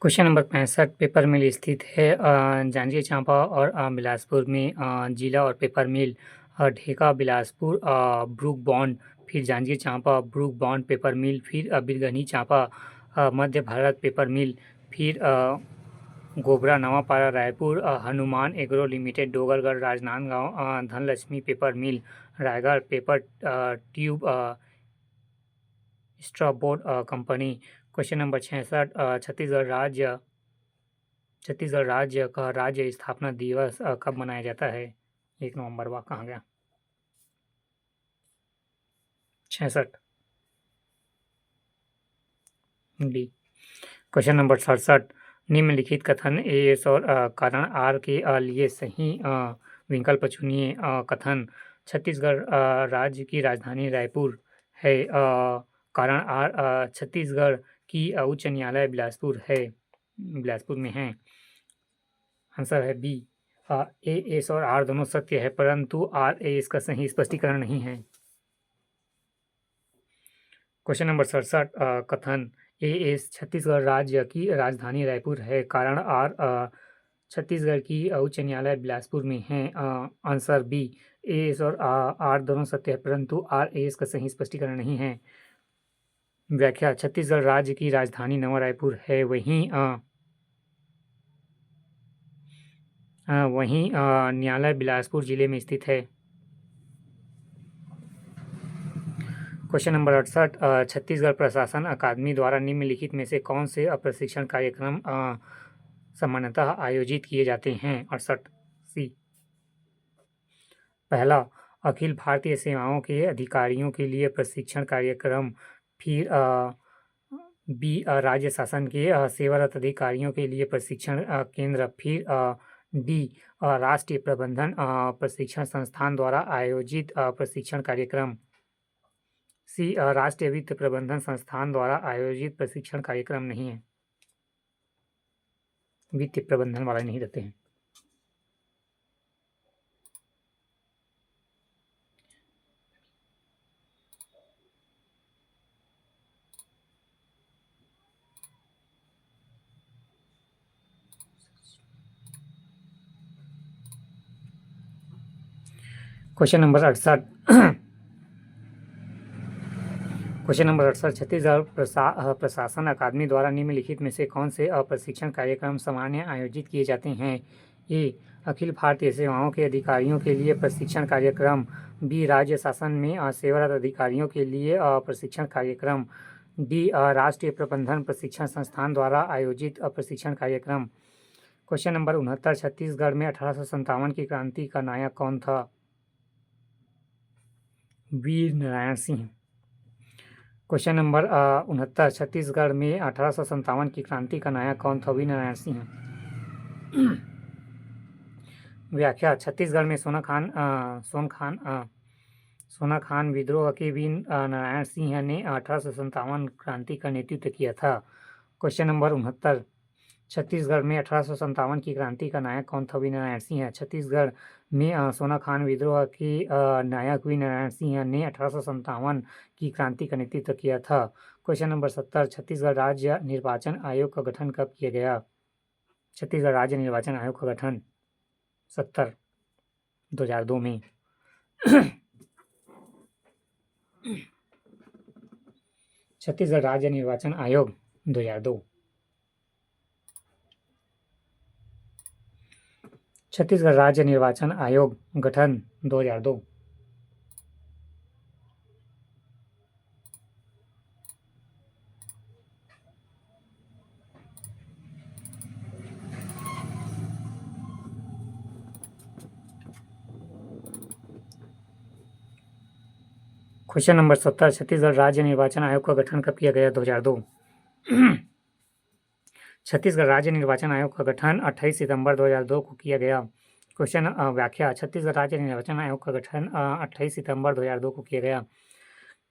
Question number 65 paper मिल स्थित है जांजगीर चांपा और बिलासपुर में। जिला और paper mill Dheka Bilaspur Brook Bond, फिर Janjgir Champa Brook Bond paper mill, फिर बिरगनी चांपा मध्य भारत पेपर मिल, फिर Gobra Nawapara Raipur Hanuman agro limited Dongargarh Rajnandgaon Dhanlaxmi paper mill Raigarh paper tube straw board company. Question number 66 Chhattisgarh राज्य का राज्य स्थापना दिवस कब मनाया जाता है? 1 नवंबर। वाह, कहाँ गया? 66 डी। क्वेश्चन नंबर 67 निम्नलिखित कथन ए एस और कारण आर के लिए सही विकल्प चुनिए। कथन छत्तीसगढ़ राज्य की राजधानी रायपुर है। कारण आर छत्तीसगढ़ की उच्च न्यायालय बिलासपुर में है। आंसर है बी। ए एस और आर दोनों सत्य है, परंतु आर ए इसका सही स्पष्टीकरण नहीं है। क्वेश्चन नंबर 67 कथन ए एस छत्तीसगढ़ राज्य की राजधानी रायपुर है, कारण आर छत्तीसगढ़ की उच्च न्यायालय बिलासपुर में है। Answer B. ए एस और आर दोनों सत्य है, परंतु आर ए इसका सही स्पष्टीकरण नहीं है। व्याख्या छत्तीसगढ़ राज्य की राजधानी नवा रायपुर है, वहीं न्यायालय बिलासपुर जिले में स्थित है। क्वेश्चन नंबर 68 छत्तीसगढ़ प्रशासन अकादमी द्वारा निम्नलिखित में से कौन से प्रशिक्षण कार्यक्रम सामान्यतः आयोजित किए जाते हैं? 68 सी। पहला, अखिल भारतीय सेवाओं के अधिकारियों के लिए प्रशिक्षण कार्यक्रम। फिर बी, राज्य शासन के सेवारत अधिकारियों के लिए प्रशिक्षण केंद्र। फिर डी, राष्ट्रीय प्रबंधन प्रशिक्षण संस्थान द्वारा आयोजित प्रशिक्षण कार्यक्रम। सी, राष्ट्रीय वित्त प्रबंधन संस्थान द्वारा आयोजित प्रशिक्षण कार्यक्रम नहीं है, वित्तीय प्रबंधन वाला नहीं रहते हैं। क्वेश्चन नंबर 68 छत्तीसगढ़ प्रशासन अकादमी द्वारा निम्नलिखित में से कौन से प्रशिक्षण कार्यक्रम सामान्य आयोजित किए जाते हैं? ए, अखिल भारतीय सेवाओं के अधिकारियों के लिए प्रशिक्षण कार्यक्रम। बी, राज्य शासन में सेवारत अधिकारियों के लिए प्रशिक्षण कार्यक्रम। डी, राष्ट्रीय प्रबंधन प्रशिक्षण संस्थान द्वारा आयोजित प्रशिक्षण कार्यक्रम। क्वेश्चन नंबर 69 छत्तीसगढ़ में 1857 की क्रांति का नायक कौन था? वीर नारायण सिंह। क्वेश्चन नंबर 69 छत्तीसगढ़ में 1857 की क्रांति का नायक कौन था? वीर नारायण सिंह। व्याख्या छत्तीसगढ़ में सोना खान विद्रोह के वीर नारायण सिंह ने 1857 क्रांति का नेतृत्व किया था। क्वेश्चन नंबर 69 छत्तीसगढ़ में 1857 की क्रांति का नायक कौन था? वीर नारायण सिंह। छत्तीसगढ़ में सोना खान विद्रोह के नायक वीर नारायण सिंह ने 1857 की क्रांति का नेतृत्व किया था। क्वेश्चन नंबर 70 छत्तीसगढ़ राज्य निर्वाचन आयोग का गठन कब किया गया? छत्तीसगढ़ राज्य निर्वाचन आयोग का गठन 2002 में। छत्तीसगढ़ राज्य निर्वाचन आयोग 2002। छत्तीसगढ़ राज्य निर्वाचन आयोग गठन 2002। क्वेश्चन नंबर 70 छत्तीसगढ़ राज्य निर्वाचन आयोग का गठन कब किया गया? 2002। छत्तीसगढ़ राज्य निर्वाचन आयोग का गठन 28 सितंबर 2002 को किया गया। क्वेश्चन व्याख्या छत्तीसगढ़ राज्य निर्वाचन आयोग का गठन 28 सितंबर 2002 को किया गया।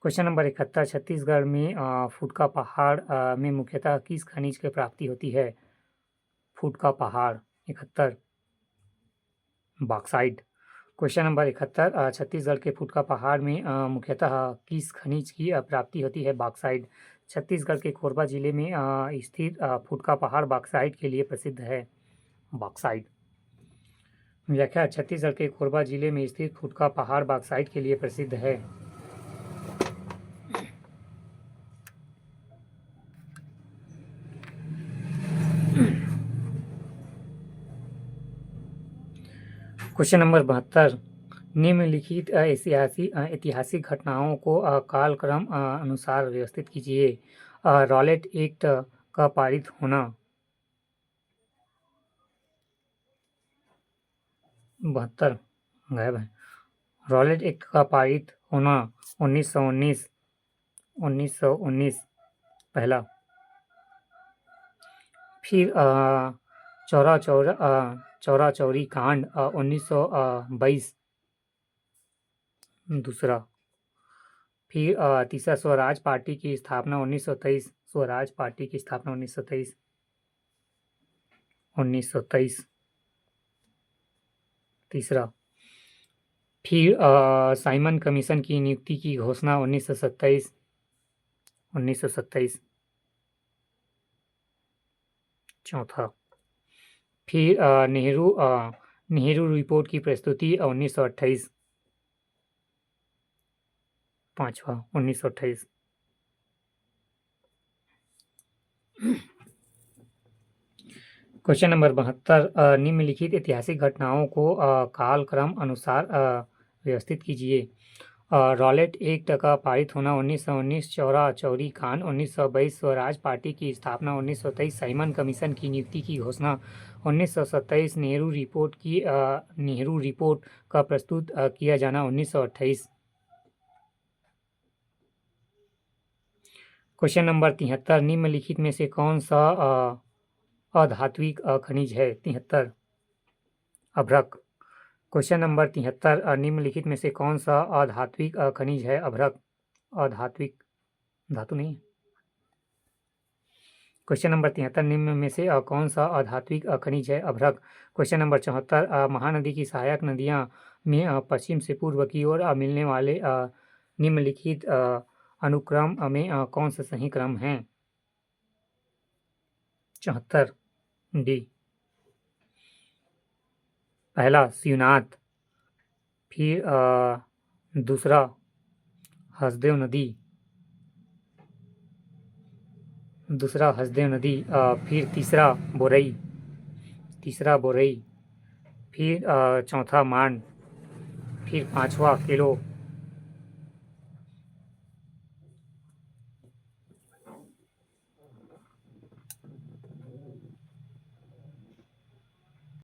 क्वेश्चन नंबर 71 छत्तीसगढ़ में फुटका पहाड़ में मुख्यतः किस खनिज की प्राप्ति होती है? फुटका पहाड़ 71 बॉक्साइट। क्वेश्चन नंबर 71 छत्तीसगढ़ के फुटका पहाड़ में मुख्यतः किस खनिज की प्राप्ति होती है? बॉक्साइट। छत्तीसगढ़ के कोरबा जिले में स्थित फुटका पहाड़ बॉक्साइट के लिए प्रसिद्ध है। बॉक्साइट व्याख्या छत्तीसगढ़ के कोरबा जिले में स्थित फुटका पहाड़ बॉक्साइट के लिए प्रसिद्ध है। क्वेश्चन नंबर 72 निम्नलिखित ऐतिहासिक घटनाओं को कालक्रम अनुसार व्यवस्थित कीजिए। रॉलेट एक्ट का पारित होना। 72 गायब है। रॉलेट एक्ट का पारित होना 1919 पहला। फिर चौरा चौरी कांड 1922 दूसरा। फिर तीसरा स्वराज पार्टी की स्थापना 1923। स्वराज पार्टी की स्थापना 1923 तीसरा। फिर साइमन कमीशन की नियुक्ति की घोषणा 1927 चौथा। फिर नेहरू रिपोर्ट की प्रस्तुति 1928 पांचवा 1928। क्वेश्चन नंबर 72 निम्नलिखित ऐतिहासिक घटनाओं को कालक्रम अनुसार व्यवस्थित कीजिए। रॉलेट एक्ट का पारित होना 1919। चौरा चौरी कांड 1922। स्वराज पार्टी की स्थापना 1923। साइमन कमीशन की नियुक्ति की घोषणा 1927। नेहरू रिपोर्ट का प्रस्तुत किया जाना 1928। क्वेश्चन नंबर 73 निम्नलिखित में से कौन सा अधात्विक खनिज है? 73 अभ्रक। क्वेश्चन नंबर 73 निम्नलिखित में से कौन सा अधात्विक खनिज है? अभ्रक। अधात्विक धातु नहीं। क्वेश्चन नंबर 73 निम्न में से कौन सा अधात्विक खनिज है? अभ्रक। क्वेश्चन नंबर 74 महानदी की सहायक नदियां में पश्चिम से पूर्व की ओर मिलने वाले निम्नलिखित अनुक्रम में कौन सा सही क्रम है? 74 डी। पहला शिवनाथ। फिर दूसरा हसदेव नदी। फिर तीसरा बोरई। फिर चौथा मांड। फिर पांचवा केलो।